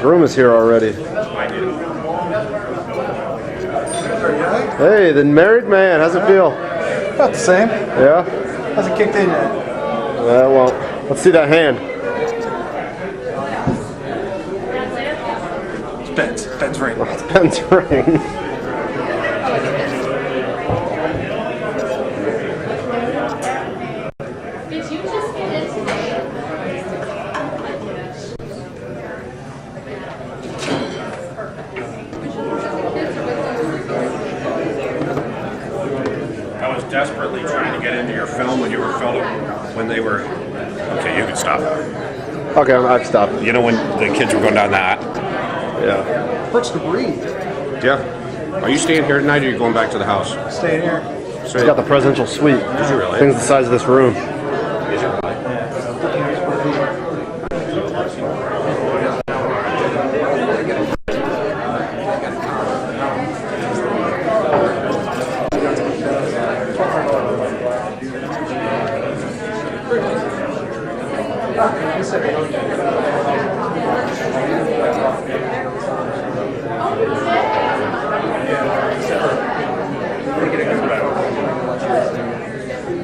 groom is here already. I do. Hey, the married man. How's it feel? About the same. Yeah? Hasn't kicked in yet. Well, let's see that hand. It's Ben's ring. It's Ben's ring. Desperately trying to get into your film when you were filming, when they were... Okay, you can stop. Okay, I've stopped. You know when the kids were going down that? Yeah. Hurts to breathe. Yeah. Are you staying here tonight or are you going back to the house? Staying here. So you got the presidential suite. Did you really? Things the size of this room. Is it really?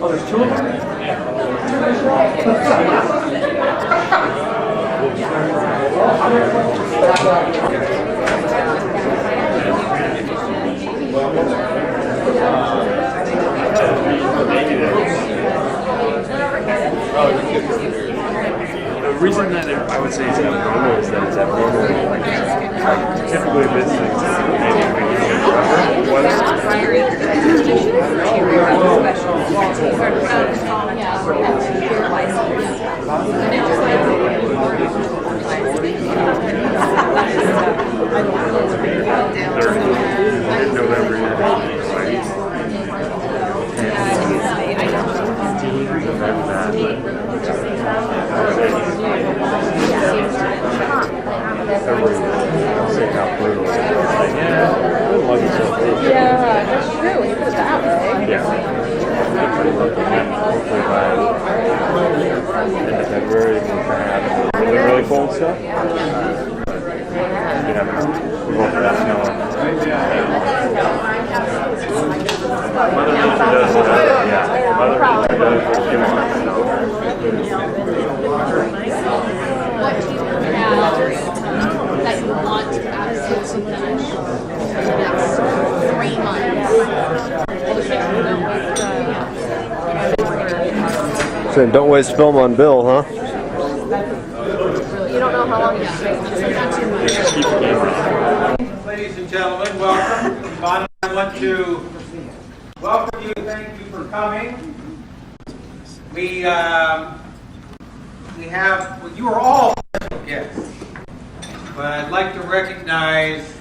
Oh, there's two of them? The reason that I would say it's abnormal is that it's abnormal. Like typically this thing Yeah, that's true. When you put it that way. Yeah. Hopefully by end of February we can kind of have the really cold stuff. We won't have that snow. Mother Nature does, yeah. Mother Nature does what she wants. What do you have that you want to absolutely finish in the next 3 months? Saying don't waste film on Bill, huh? You don't know how long it's going to take. Not too much. Ladies and gentlemen, welcome. Evonne, I want to welcome you. Thank you for coming. We have, well, you are all special guests, but I'd like to recognize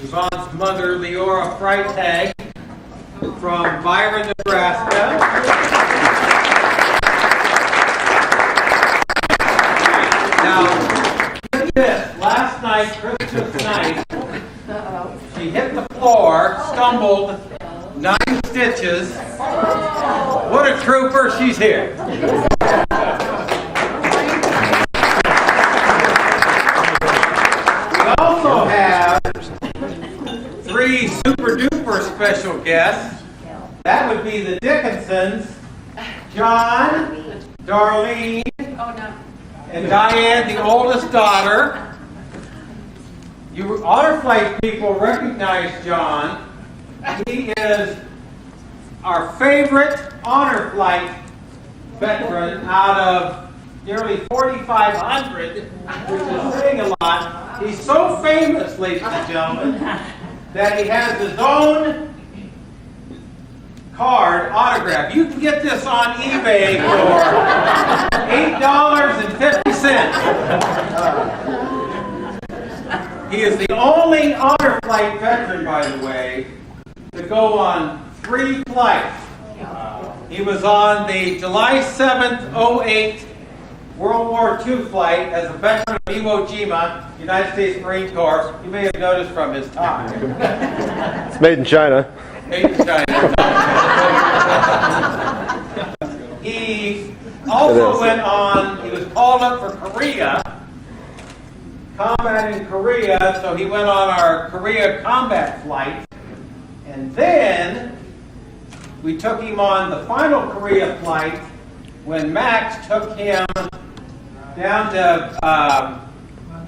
Evonne's mother, Leora Freitag, from Byron, Nebraska. Now, get this. Last night, Christmas night, she hit the floor, stumbled, 9 stitches. What a trooper, she's here. We also have 3 super duper special guests. That would be the Dickinsons, John, Darlene, and Diane, the oldest daughter. You honor flight people recognize John. He is our favorite honor flight veteran out of nearly 4,500, which is saying a lot. He's so famous, ladies and gentlemen, that he has his own card autograph. You can get this on eBay for $8.50. He is the only honor flight veteran, by the way, to go on 3 flights. He was on the July 7th, 08 World War II flight as a veteran of Iwo Jima, United States Marine Corps. You may have noticed from his tie. It's made in China. Made in China. He also went on, he was called up for Korea, combat in Korea, so he went on our Korea combat flight. And then we took him on the final Korea flight when Max took him down to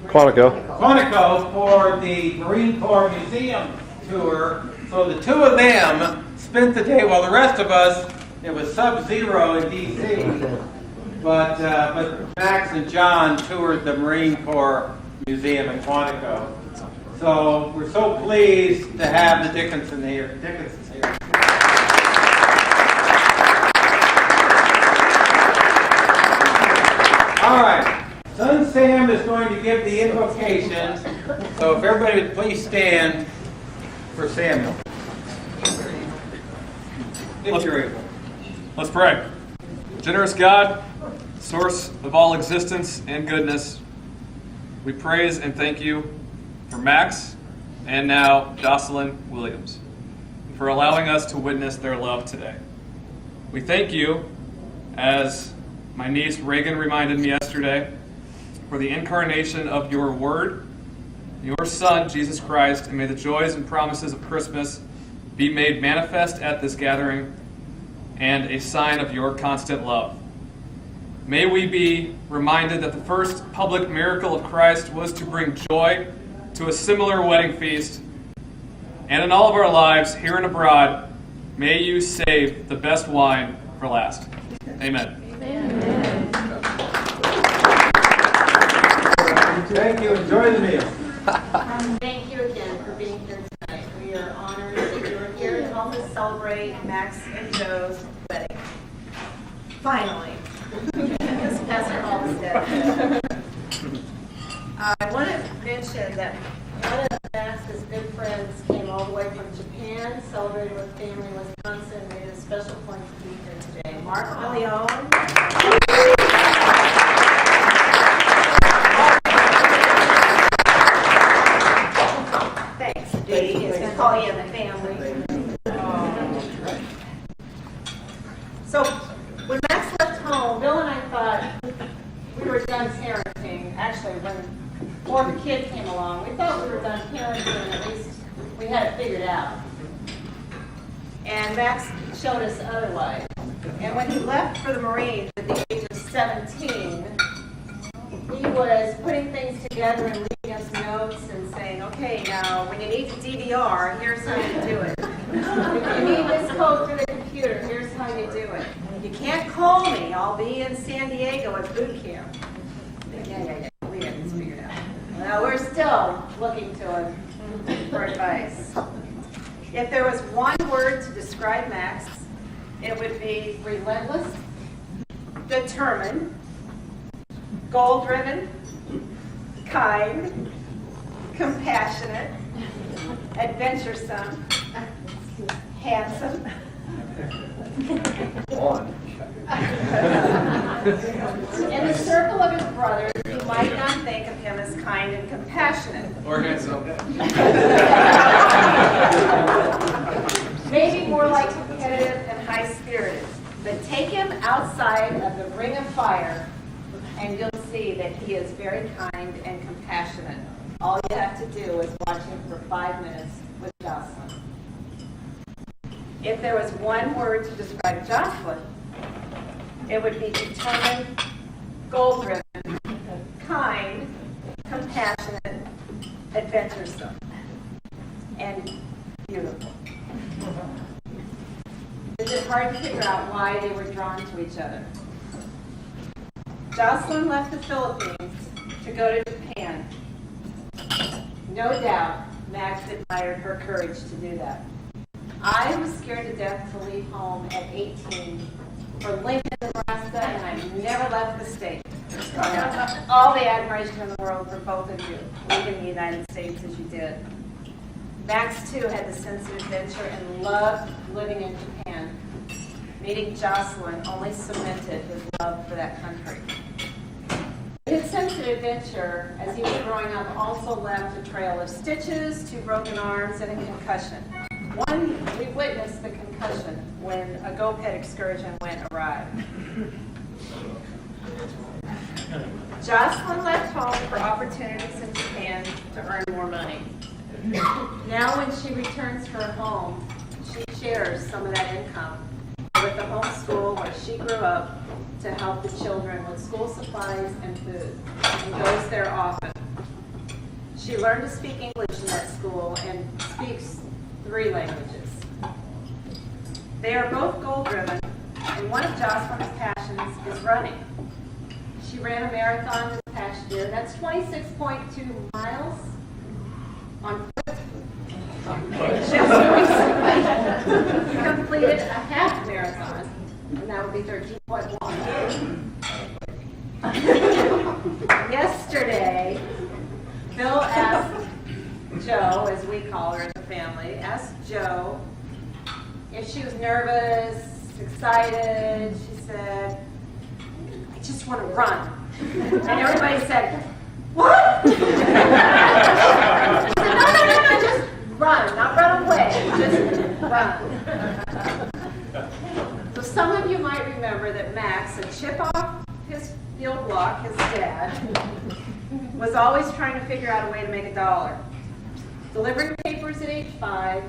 Quantico for the Marine Corps Museum tour. So the two of them spent the day while the rest of us, it was sub-zero in D.C., but Max and John toured the Marine Corps Museum in Quantico. So we're so pleased to have the Dickinsons here. All right, Son Sam is going to give the invocation. So if everybody would please stand for Samuel. If you're able. Let's pray. Generous God, source of all existence and goodness, we praise and thank you for Max and now Jocelyn Williams for allowing us to witness their love today. We thank you, as my niece Reagan reminded me yesterday, for the incarnation of your Word, your Son, Jesus Christ, and may the joys and promises of Christmas be made manifest at this gathering and a sign of your constant love. May we be reminded that the first public miracle of Christ was to bring joy to a similar wedding feast. And in all of our lives, here and abroad, may you save the best wine for last. Amen. Thank you. Enjoy the meal. Thank you again for being here tonight. We are honored that you are here to help us celebrate Max and Joe's wedding. Finally. As Pastor Hall said. I want to mention that one of Max's good friends came all the way from Japan, celebrated with family in Wisconsin, made a special point to be here today. Mark Leone. Thanks, Dee. It's going to call you the family. So, when Max left home, Bill and I thought we were done parenting. Actually, when more kids came along, we thought we were done parenting. At least we had it figured out. And Max showed us otherwise. And when he left for the Marines at the age of 17, he was putting things together and leaving us notes and saying, okay, now when you need to DVR, here's how you do it. If you need this code for the computer, here's how you do it. You can't call me. I'll be in San Diego at boot camp. Yeah. We have this figured out. Well, we're still looking to him for advice. If there was one word to describe Max, it would be relentless, determined, goal-driven, kind, compassionate, adventuresome, handsome. In the circle of his brothers, you might not think of him as kind and compassionate. Or handsome. Maybe more like competitive and high-spirited. But take him outside of the ring of fire, and you'll see that he is very kind and compassionate. All you have to do is watch him for 5 minutes with Jocelyn. If there was one word to describe Jocelyn, it would be determined, goal-driven, kind, compassionate, adventuresome, and beautiful. Is it hard to figure out why they were drawn to each other? Jocelyn left the Philippines to go to Japan. No doubt, Max admired her courage to do that. I was scared to death to leave home at 18 for Lincoln, Nebraska, and I never left the state. All the admiration in the world for both of you, leaving the United States as you did. Max, too, had the sense of adventure and loved living in Japan. Meeting Jocelyn only cemented his love for that country. His sense of adventure, as he was growing up, also left a trail of stitches, 2 broken arms, and a concussion. We witnessed the concussion when a go-pet excursion went awry. Jocelyn left home for opportunities in Japan to earn more money. Now when she returns to her home, she shares some of that income with the home school where she grew up to help the children with school supplies and food, and goes there often. She learned to speak English in that school and speaks 3 languages. They are both goal-driven, and one of Jocelyn's passions is running. She ran a marathon this past year. That's 26.2 miles on foot. Just recently completed a half marathon, and that would be 13.1. Yesterday, Bill asked Jo, as we call her in the family, asked Jo if she was nervous, excited. She said, "I just want to run." And everybody said, "What?" She said, no, just run, not run away, just run. So some of you might remember that Max, a chip off his field block, his dad, was always trying to figure out a way to make $1. Delivering papers at age 5,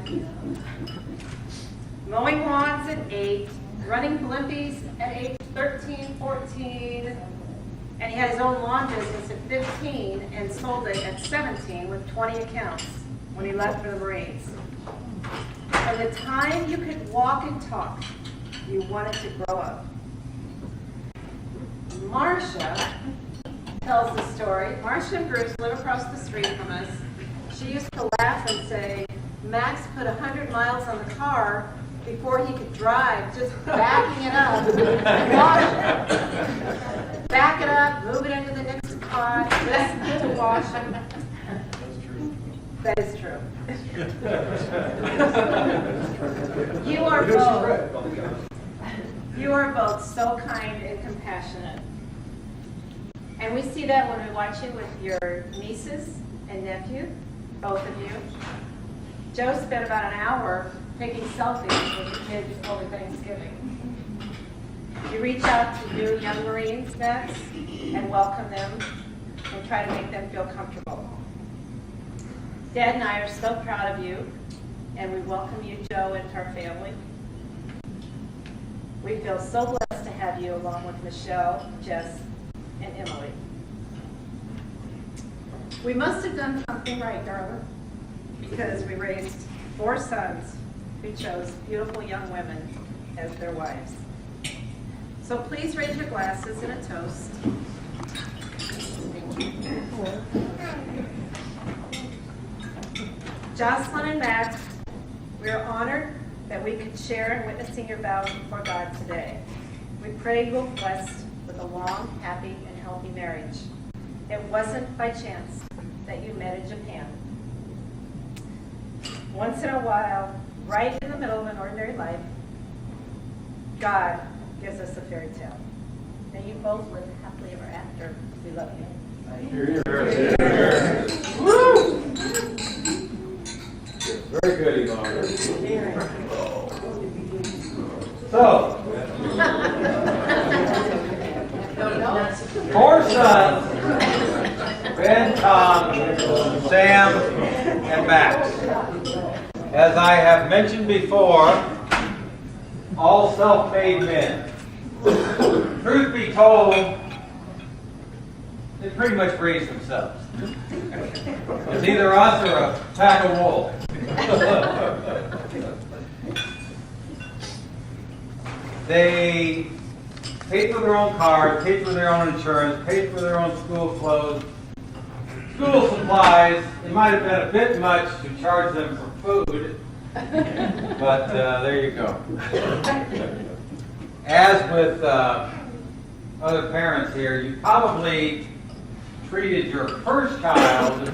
mowing lawns at 8, running blimpies at age 13, 14, and he had his own lawn business at 15 and sold it at 17 with 20 accounts when he left for the Marines. From the time you could walk and talk, you wanted to grow up. Marcia tells the story. Marcia and Bruce live across the street from us. She used to laugh and say, Max put 100 miles on the car before he could drive, just backing it up and wash it. Back it up, move it into the next spot, just to wash it. That is true. You are both so kind and compassionate. And we see that when we watch you with your nieces and nephew, both of you. Jo spent about an hour taking selfies with the kids over Thanksgiving. You reach out to new young Marines, Max, and welcome them and try to make them feel comfortable. Dad and I are so proud of you, and we welcome you, Jo, into our family. We feel so blessed to have you along with Michelle, Jess, and Emily. We must have done something right, darling, because we raised 4 sons who chose beautiful young women as their wives. So please raise your glasses in a toast. Jocelyn and Max, we are honored that we could share in witnessing your vows before God today. We pray you will be blessed with a long, happy, and healthy marriage. It wasn't by chance that you met in Japan. Once in a while, right in the middle of an ordinary life, God gives us a fairy tale. May you both live happily ever after. We love you. Woo! Very good, Evonne. So, 4 sons, Ben, Tom, Sam, and Max. As I have mentioned before, all self-made men. Truth be told, they pretty much raise themselves. It's either us or a pack of wolves. They paid for their own cars, paid for their own insurance, paid for their own school clothes, school supplies. It might have been a bit much to charge them for food, but there you go. As with other parents here, you probably treated your first child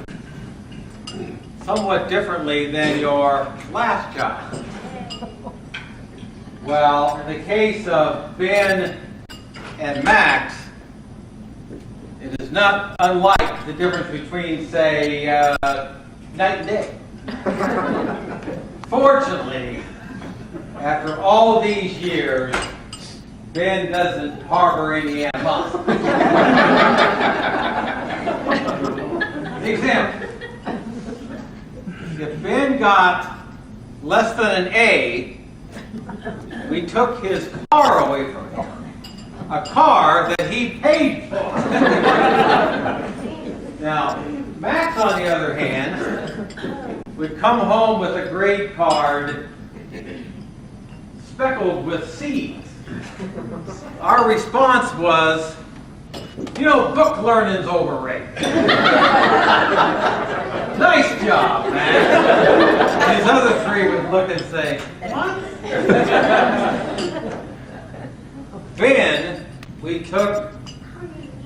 somewhat differently than your last child. Well, in the case of Ben and Max, it is not unlike the difference between, say, night and day. Fortunately, after all these years, Ben doesn't harbor any animosity. Example. If Ben got less than an A, we took his car away from him. A car that he paid for. Now, Max, on the other hand, would come home with a grade card speckled with C's. Our response was, you know, book learning's overrated. Nice job, man. And his other three would look and say, what? Ben, we took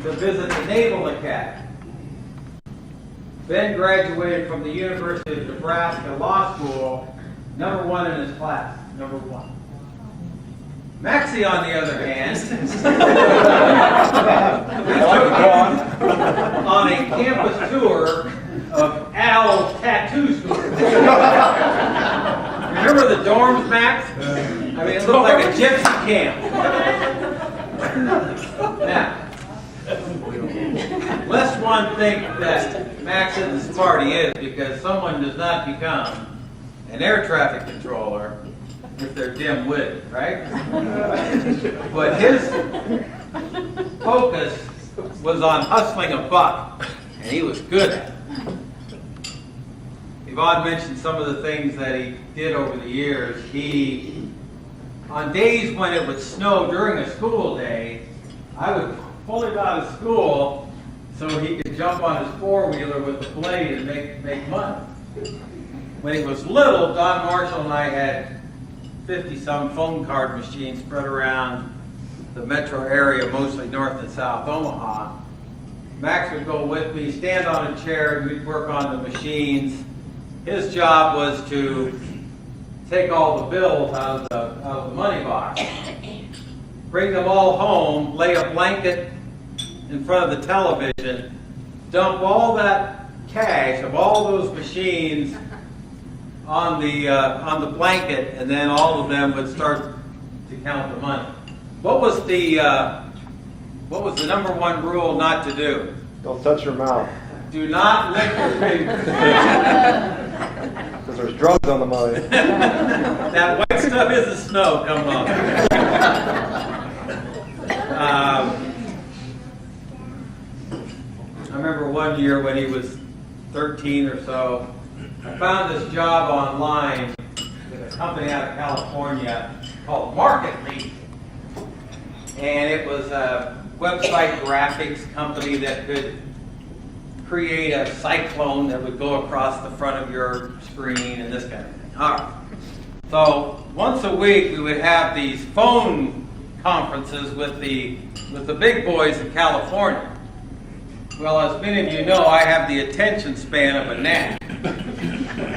to visit the Naval Academy. Ben graduated from the University of Nebraska Law School, #1 in his class, #1. Maxie, on the other hand, we took him on a campus tour of Al's tattoo school. Remember the dorms, Max? I mean, it looked like a gypsy camp. Now, lest one think that Max isn't smart, he is, because someone does not become an air traffic controller if they're dim-witted, right? But his focus was on hustling a buck, and he was good at it. Evonne mentioned some of the things that he did over the years. He, on days when it would snow during a school day, I would pull him out of school so he could jump on his four-wheeler with the blade and make money. When he was little, Don Marshall and I had 50-some phone card machines spread around the metro area, mostly North and South Omaha. Max would go with me, stand on a chair, and we'd work on the machines. His job was to take all the bills out of the money box, bring them all home, lay a blanket in front of the television, dump all that cash of all those machines on the blanket, and then all of them would start to count the money. What was the #1 rule not to do? Don't touch your mouth. Do not lick your fingers. Because there's drugs on the money. That white stuff isn't snow coming off. I remember one year when he was 13 or so, I found this job online with a company out of California called Market Lead. And it was a website graphics company that could create a cyclone that would go across the front of your screen and this kind of thing. All right. So once a week we would have these phone conferences with the big boys in California. Well, as many of you know, I have the attention span of a gnat.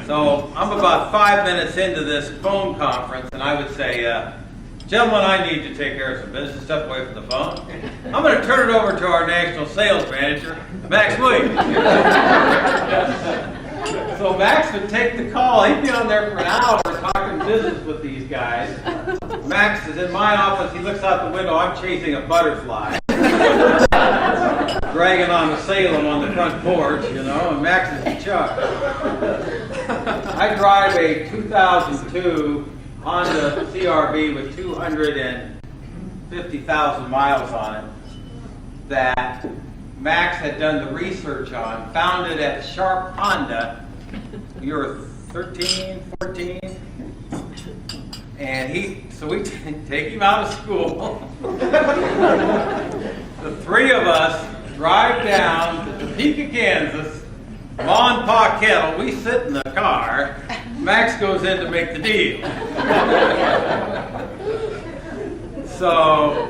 So I'm about 5 minutes into this phone conference, and I would say, gentlemen, I need to take care of some business. Step away from the phone. I'm going to turn it over to our national sales manager, Max Williams. So Max would take the call. He'd be on there for an hour talking business with these guys. Max is in my office. He looks out the window. I'm chasing a butterfly. Dragging on the Salem on the front porch, you know, and Max is in charge. I drive a 2002 Honda CRV with 250,000 miles on it that Max had done the research on, found it at Sharp Honda. You were 13, 14, and so we take him out of school. The three of us drive down to Topeka, Kansas, Ma and Pa Kettle. We sit in the car. Max goes in to make the deal. So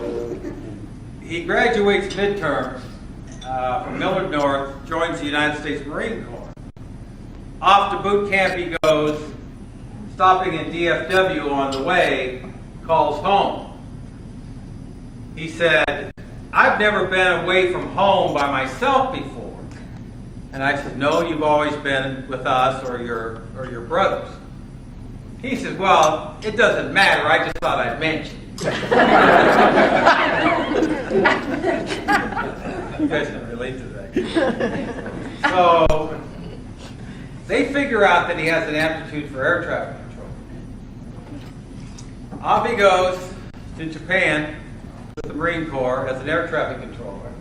he graduates midterm from Millard North, joins the United States Marine Corps. Off to boot camp he goes, stopping in DFW on the way, calls home. He said, I've never been away from home by myself before. And I said, no, you've always been with us or your brothers. He said, well, it doesn't matter. I just thought I'd mention it. You guys can relate to that. So they figure out that he has an aptitude for air traffic control. Off he goes to Japan with the Marine Corps as an air traffic controller.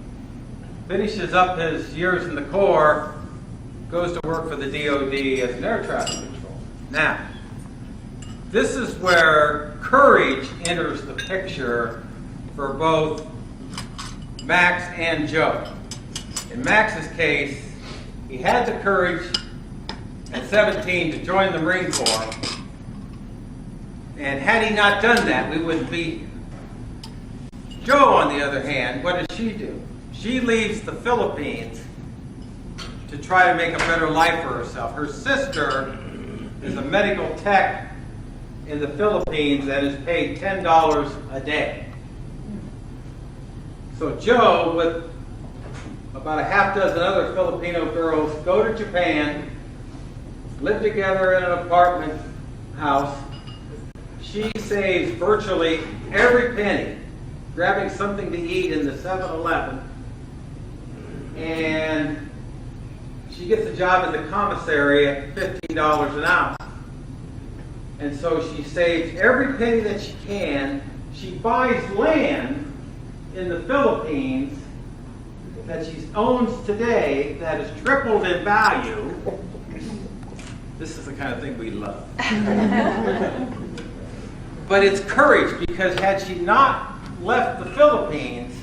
Finishes up his years in the Corps, goes to work for the DOD as an air traffic controller. Now, this is where courage enters the picture for both Max and Joe. In Max's case, he had the courage at 17 to join the Marine Corps, and had he not done that, we wouldn't be here. Joe, on the other hand, what does she do? She leaves the Philippines to try to make a better life for herself. Her sister is a medical tech in the Philippines that is paid $10 a day. So Joe, with about a half dozen other Filipino girls, go to Japan, live together in an apartment house. She saves virtually every penny, grabbing something to eat in the 7-Eleven, and she gets a job in the commissary at $15 an hour. And so she saves every penny that she can. She buys land in the Philippines that she owns today that has tripled in value. This is the kind of thing we love. But it's courage, because had she not left the Philippines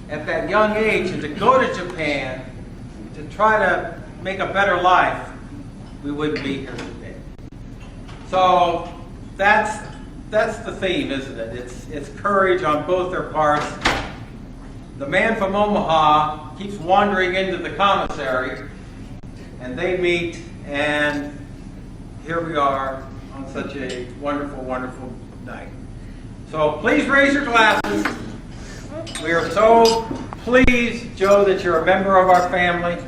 at that young age and to go to Japan to try to make a better life, we wouldn't be here today. So that's the theme, isn't it? It's courage on both their parts. The man from Omaha keeps wandering into the commissary, and they meet, and here we are on such a wonderful, wonderful night. So please raise your glasses. We are so pleased, Joe, that you're a member of our family.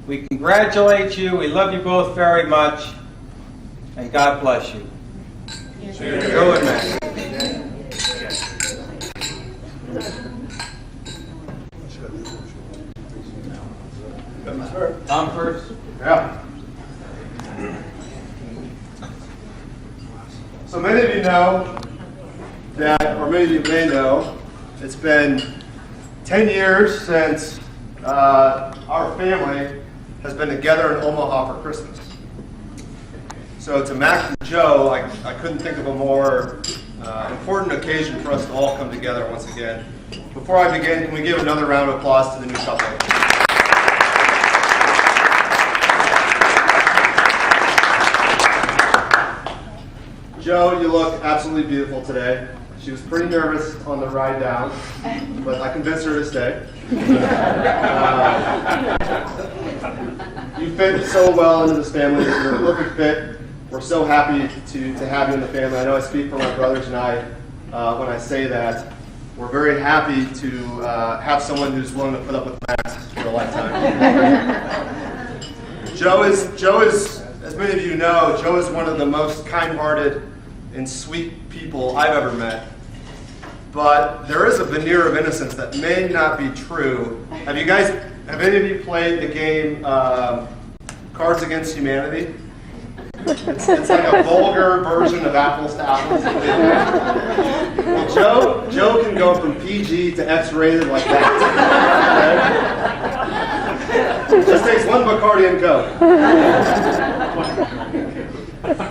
We congratulate you. We love you both very much. And God bless you. Joe and Matt. Tom first. Yeah. So many of you know that, or many of you may know, it's been 10 years since our family has been together in Omaha for Christmas. So to Max and Joe, I couldn't think of a more important occasion for us to all come together once again. Before I begin, can we give another round of applause to the new couple? Joe, you look absolutely beautiful today. She was pretty nervous on the ride down, but I convinced her to stay. You fit so well into this family. You're a perfect fit. We're so happy to have you in the family. I know I speak for my brothers and I when I say that. We're very happy to have someone who's willing to put up with Max for a lifetime. Joe is, as many of you know, Joe is one of the most kind-hearted and sweet people I've ever met. But there is a veneer of innocence that may not be true. Have any of you played the game Cards Against Humanity? It's like a vulgar version of Apples to Apples. Well, Joe can go from PG to X-rated like that. Okay? It just takes one Bacardi and Coke.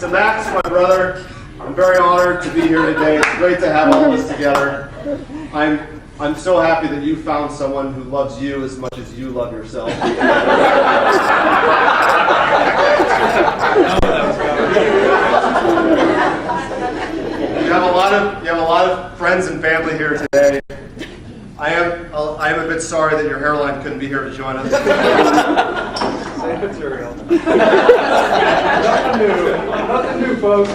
To Max, my brother, I'm very honored to be here today. It's great to have all of us together. I'm so happy that you found someone who loves you as much as you love yourself. You have a lot of friends and family here today. I am a bit sorry that your hairline couldn't be here to join us. Same material. Nothing new, folks.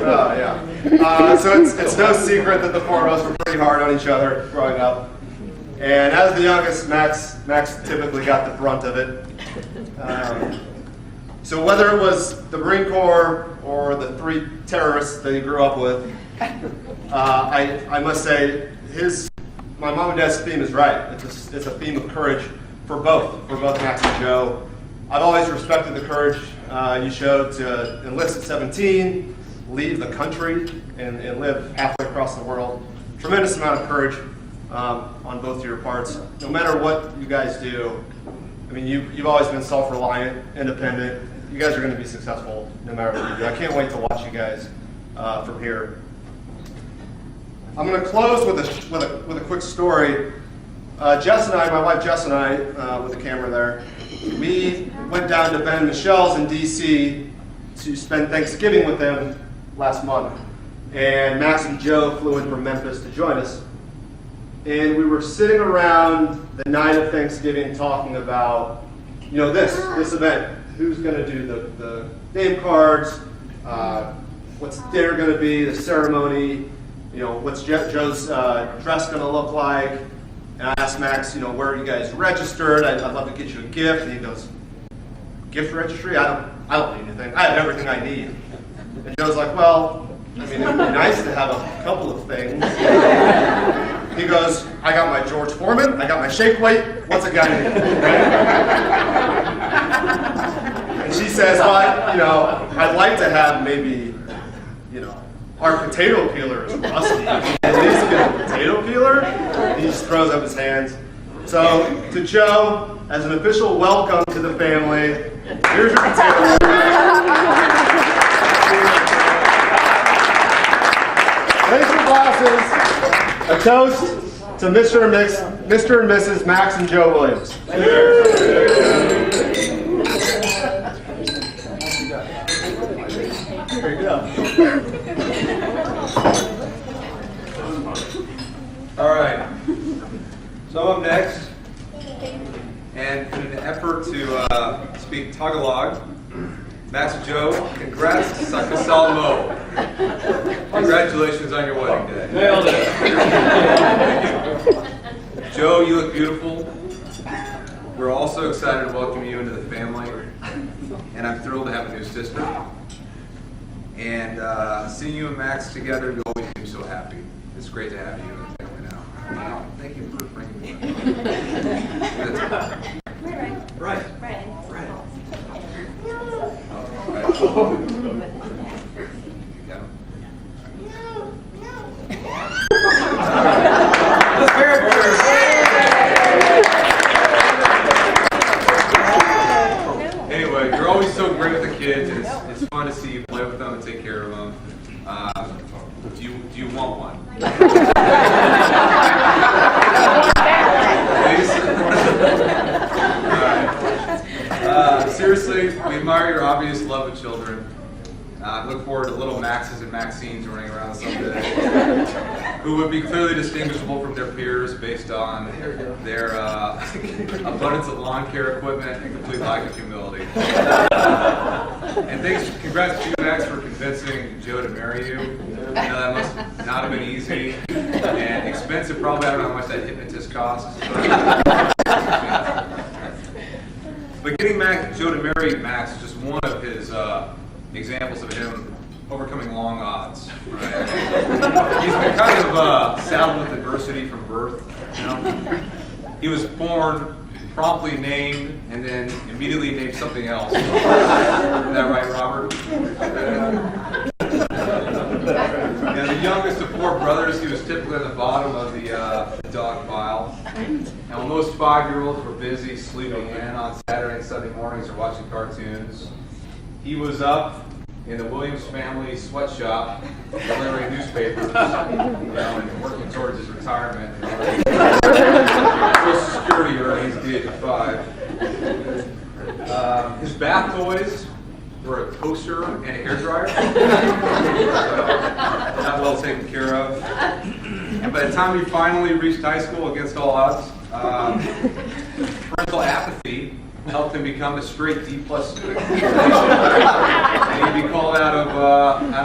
Oh, yeah. So it's no secret that the four of us were pretty hard on each other growing up. And as the youngest, Max typically got the brunt of it. So whether it was the Marine Corps or the three terrorists that he grew up with, I must say his my mom and dad's theme is right. It's a theme of courage for both Max and Joe. I've always respected the courage you showed to enlist at 17, leave the country, and live halfway across the world. Tremendous amount of courage on both of your parts. No matter what you guys do, I mean, you've always been self-reliant, independent. You guys are going to be successful no matter what you do. I can't wait to watch you guys from here. I'm going to close with a quick story. Jess and I, my wife Jess and I, with the camera there, we went down to Ben and Michelle's in D.C. to spend Thanksgiving with them last month. And Max and Joe flew in from Memphis to join us. And we were sitting around the night of Thanksgiving talking about, this event. Who's going to do the name cards? What's dinner going to be? The ceremony? What's Joe's dress going to look like? And I asked Max, where are you guys registered? I'd love to get you a gift. And he goes, gift registry? I don't need anything. I have everything I need. And Joe's like, well, I mean, it would be nice to have a couple of things. He goes, I got my George Foreman, I got my shake weight, what's a guy need? And she says, well, I'd like to have maybe, our potato peeler is rusty. At least get a potato peeler. He just throws up his hands. So, to Joe, as an official welcome to the family, here's your potato peeler. Raise your glasses. A toast to Mr. and Mrs. Max and Joe Williams. There you go. All right. So I'm next. And in an effort to speak Tagalog, Max and Joe, congrats, Sakasal Mo. Congratulations on your wedding day. Nailed it. Joe, you look beautiful. We're also excited to welcome you into the family. And I'm thrilled to have a new sister. And seeing you and Max together, you always make me so happy. It's great to have you in the family now. Thank you for bringing me. Right. Anyway, you're always so great with the kids. It's fun to see you play with them and take care of them. Do you want one? Please? All right. Seriously, we admire your obvious love of children. I look forward to little Maxes and Maxines running around someday, who would be clearly distinguishable from their peers based on their abundance of lawn care equipment and complete lack of humility. And congrats to you, Max, for convincing Joe to marry you. That must not have been easy and expensive. Probably, I don't know how much that hypnotist costs. But getting Joe to marry Max is just one of his examples of him overcoming long odds. Right? He's been kind of saddled with adversity from birth. He was born, promptly named, and then immediately named something else. Is that right, Robert? And the youngest of four brothers, he was typically at the bottom of the dog pile. And when most 5-year-olds were busy sleeping in on Saturday and Sunday mornings or watching cartoons, he was up in the Williams family sweatshop delivering newspapers, and working towards his retirement. Social Security earnings at the age of 5. His bath toys were a toaster and a hairdryer. Not well taken care of. And by the time he finally reached high school against all odds, parental apathy helped him become a straight D+ student. And he'd be called out of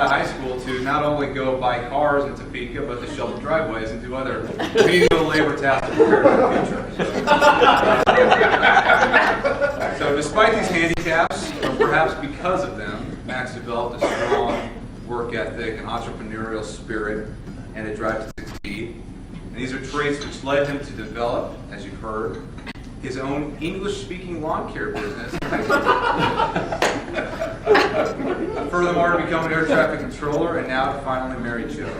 high school to not only go buy cars in Topeka, but to shovel driveways and do other menial labor tasks to prepare for the future. So despite these handicaps, or perhaps because of them, Max developed a strong work ethic, an entrepreneurial spirit, and a drive to succeed. And these are traits which led him to develop, as you've heard, his own English-speaking lawn care business. Furthermore, to become an air traffic controller, and now to finally marry Joe.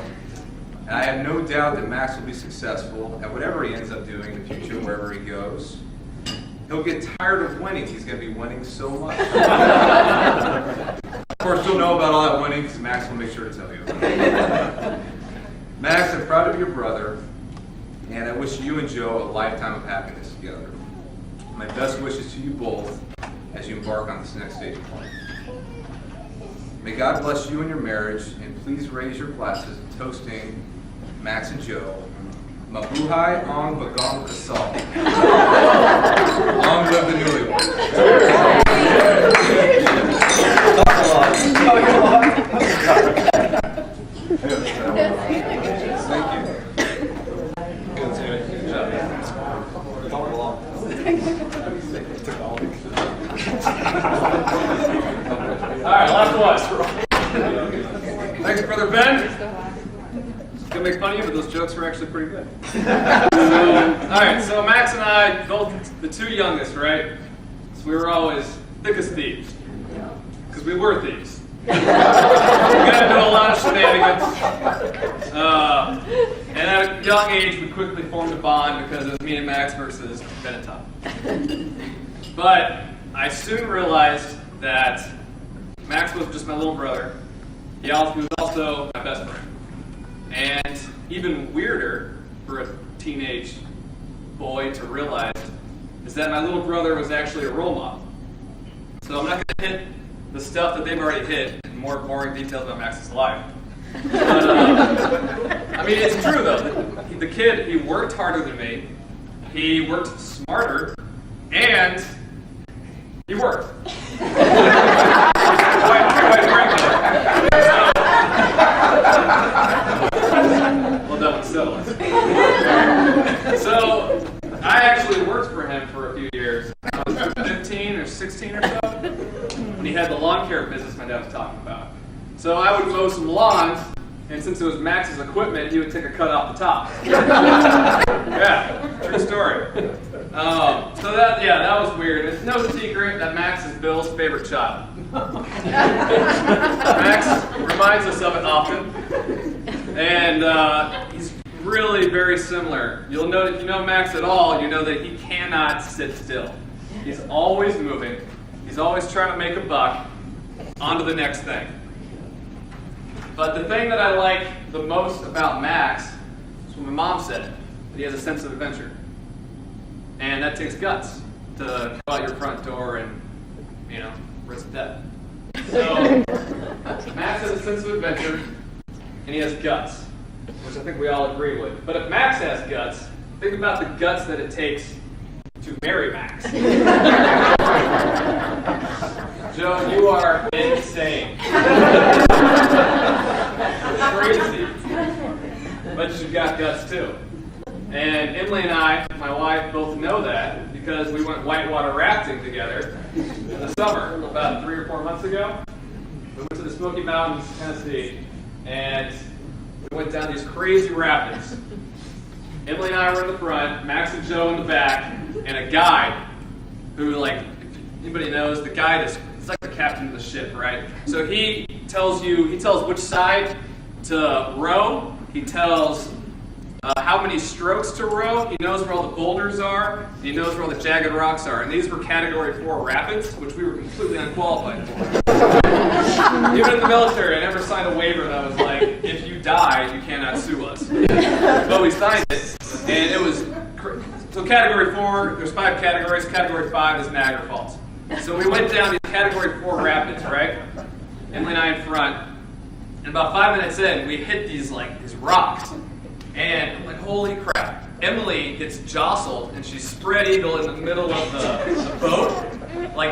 And I have no doubt that Max will be successful at whatever he ends up doing in the future, wherever he goes. He'll get tired of winning. He's going to be winning so much. Of course, you'll know about all that winning because Max will make sure to tell you. Max, I'm proud of your brother, and I wish you and Joe a lifetime of happiness together. My best wishes to you both as you embark on this next stage of life. May God bless you and your marriage, and please raise your glasses in toasting Max and Joe. Mabuhay ang bagong kasal. Long live the newlyweds. Thank you. Good, Sammy. Good job. All right, last one. Thanks, Brother Ben. Gonna make fun of you, but those jokes were actually pretty good. All right, so Max and I, both the two youngest, right? So we were always thick as thieves, because we were thieves. We got into a lot of shenanigans, and at a young age, we quickly formed a bond because it was me and Max versus Ben and Tom. But I soon realized that Max was just my little brother. He was also my best friend. And even weirder for a teenage boy to realize is that my little brother was actually a role model. So I'm not going to hit the stuff that they've already hit in more boring details about Max's life. But, I mean, it's true though. The kid, he worked harder than me. He worked smarter, and he worked. Quite frankly. Well done with settling. So, I actually worked for him for a few years. I was 15 or 16 or so, and he had the lawn care business my dad was talking about. So I would mow some lawns, and since it was Max's equipment, he would take a cut off the top. Yeah, true story. So that was weird. It's no secret that Max is Bill's favorite child. Max reminds us of it often, and he's really very similar. You'll know if you know Max at all, you know that he cannot sit still. He's always moving. He's always trying to make a buck. On to the next thing. But the thing that I like the most about Max is what my mom said, that he has a sense of adventure. And that takes guts to go out your front door and, risk death. So, Max has a sense of adventure, and he has guts, which I think we all agree with. But if Max has guts, think about the guts that it takes to marry Max. Joe, you are insane. Crazy. But you've got guts too. And Emily and I, my wife, both know that because we went whitewater rafting together in the summer, about 3 or 4 months ago. We went to the Smoky Mountains, Tennessee, and we went down these crazy rapids. Emily and I were in the front, Max and Joe in the back, and a guide who, if anybody knows, the guide is like the captain of the ship, right? So he tells which side to row. He tells how many strokes to row. He knows where all the boulders are. He knows where all the jagged rocks are. And these were Category 4 rapids, which we were completely unqualified for. Even in the military, I never signed a waiver that was like, if you die, you cannot sue us. But we signed it, and it was... So Category 4, there's 5 categories. Category 5 is Niagara Falls. So we went down these Category 4 rapids, right? Emily and I in front. And about 5 minutes in, we hit these rocks. And I'm like, holy crap. Emily gets jostled, and she's spread eagle in the middle of the boat,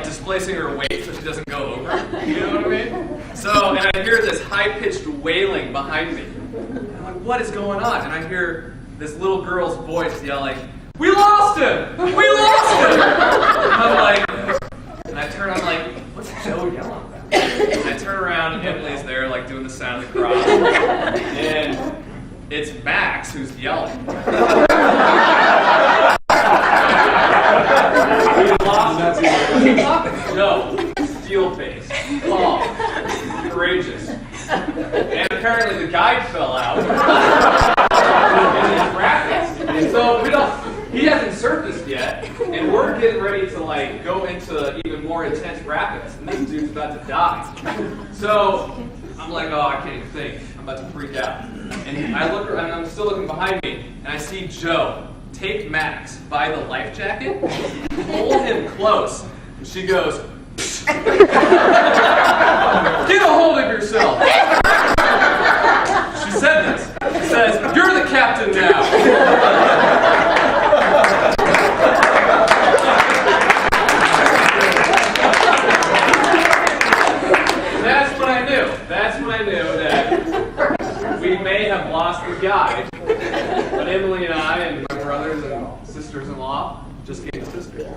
displacing her weight so she doesn't go over. You know what I mean? So, and I hear this high-pitched wailing behind me. And I'm like, what is going on? And I hear this little girl's voice yelling, we lost him! We lost him! And I turn, I'm like, what's Joe yelling about? And I turn around, and Emily's there, doing the sign of the cross. And it's Max who's yelling. We lost Joe, steel-faced, calm, courageous. And apparently the guide fell out in his rapids. So he hasn't surfaced yet, and we're getting ready to like go into even more intense rapids, and this dude's about to die. So I'm like, oh, I can't even think. I'm about to freak out. And I look, and I'm still looking behind me, and I see Joe take Max by the life jacket, hold him close, and she goes, get a hold of yourself. She said this. She says, you're the captain now. That's when I knew that we may have lost the guide, but Emily and I and my brothers and sisters-in-law just gave us this girl.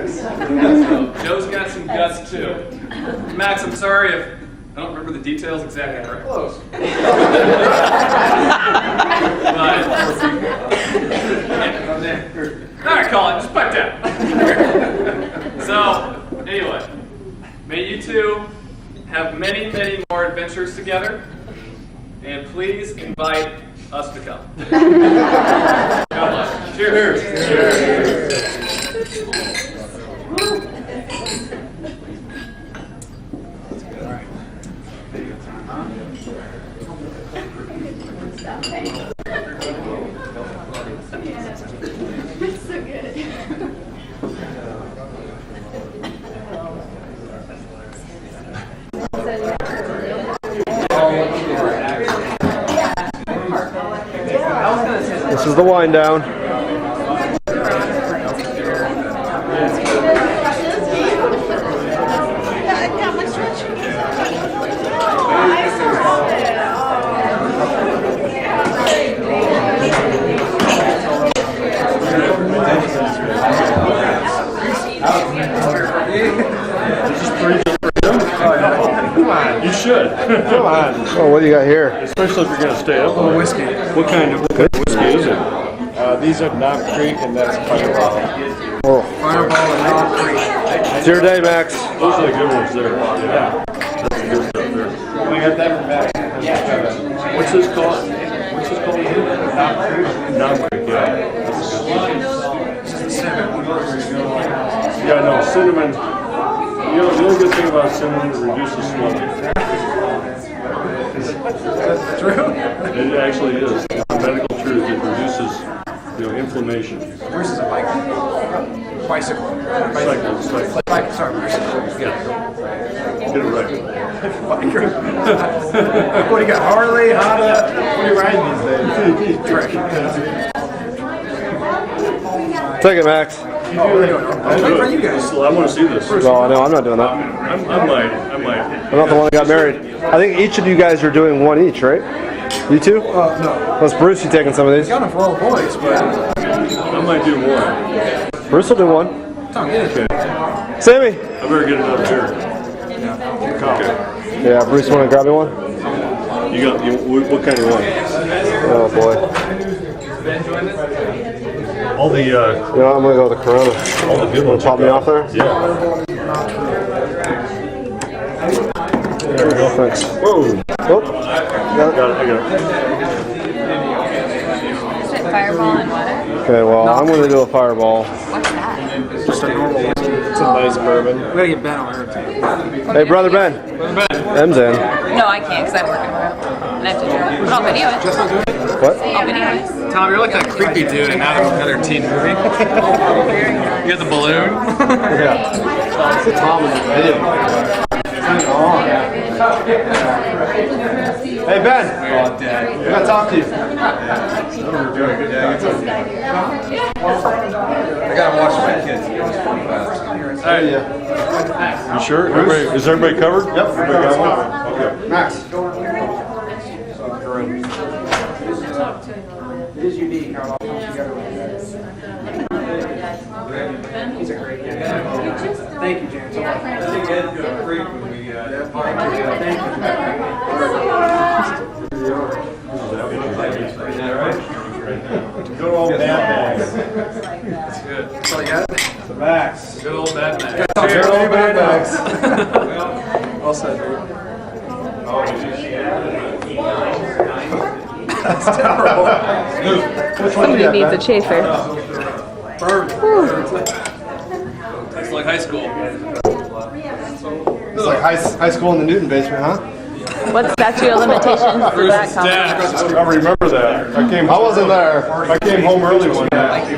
So Joe's got some guts too. Max, I'm sorry if I don't remember the details exactly. Very close. But all right, Colin, just pipe down. So anyway, may you two have many, many more adventures together, and please invite us to come. God bless. Cheers. Cheers. This is the wind down. You should. Come on. Oh, what do you got here? Especially if you're going to stay up. Oh, whiskey. What kind of whiskey is it? These are Knob Creek, and that's Fireball. Oh, Fireball and Knob Creek. it's your day, Max. Those are the good ones there. Yeah. That's the good stuff there. We got that from back. What's this called? What's this called again? Knob Creek. Knob Creek, yeah. That's a good one. This is the cinnamon. Yeah, no, cinnamon. You know, the only good thing about cinnamon is it reduces swelling. Is that true? It actually is. It's a medical truth. It reduces, inflammation. Yours is a bike. Bicycle. Cycle. Bike, sorry, bicycle. Yeah. Get it right. Biker. What do you got, Harley, Honda? What are you riding these days? Trek. Take it, Max. Oh, for you guys. I want to see this. Well, I know I'm not doing that. I might. I'm not the one that got married. I think each of you guys are doing one each, right? You two? No. Unless Bruce, you taking some of these? Got them for all the boys, but I might do more. Bruce will do one. Tom, get it. Okay. Sammy? I better get another beer. Okay. Yeah, Bruce, want to grab me one? What kind of one? Oh, boy. All the You know, I'm going to go with the Corona. all the good ones. Pop me off there? Yeah. There we go, thanks. Whoa. Oh, I got it. Is it Fireball and what? okay, well, I'm going to do a Fireball. What's that? Just a normal one. It's a nice bourbon. We gotta get Ben on here. Hey, Brother Ben. M's in. No, I can't because I'm working tomorrow. And I have to drive. But I'll video it. What? I'll video it. Tom, you're like that creepy dude in another teen movie. You got the balloon. Yeah. It's a Tom in the video. Hey, Ben. Oh, Dad. I got to talk to you. I gotta watch my kids. Hey, yeah. You sure? Is everybody covered? Yep. Everybody got one? Okay. Max. It is unique how it all comes together like that. He's a great guy. Thank you, James. Thank you. Good old Mad Max. Good. That's all you got? The Max. Good old Mad Max. Good old Mad Max. Well said, dude. That's terrible. Which one do you Somebody have, needs a Ben? chaser. It's like high school. It's like high school in the Newton basement, huh? What statute of limitations does that come? Dad. I remember that. I wasn't there. I came home early one day.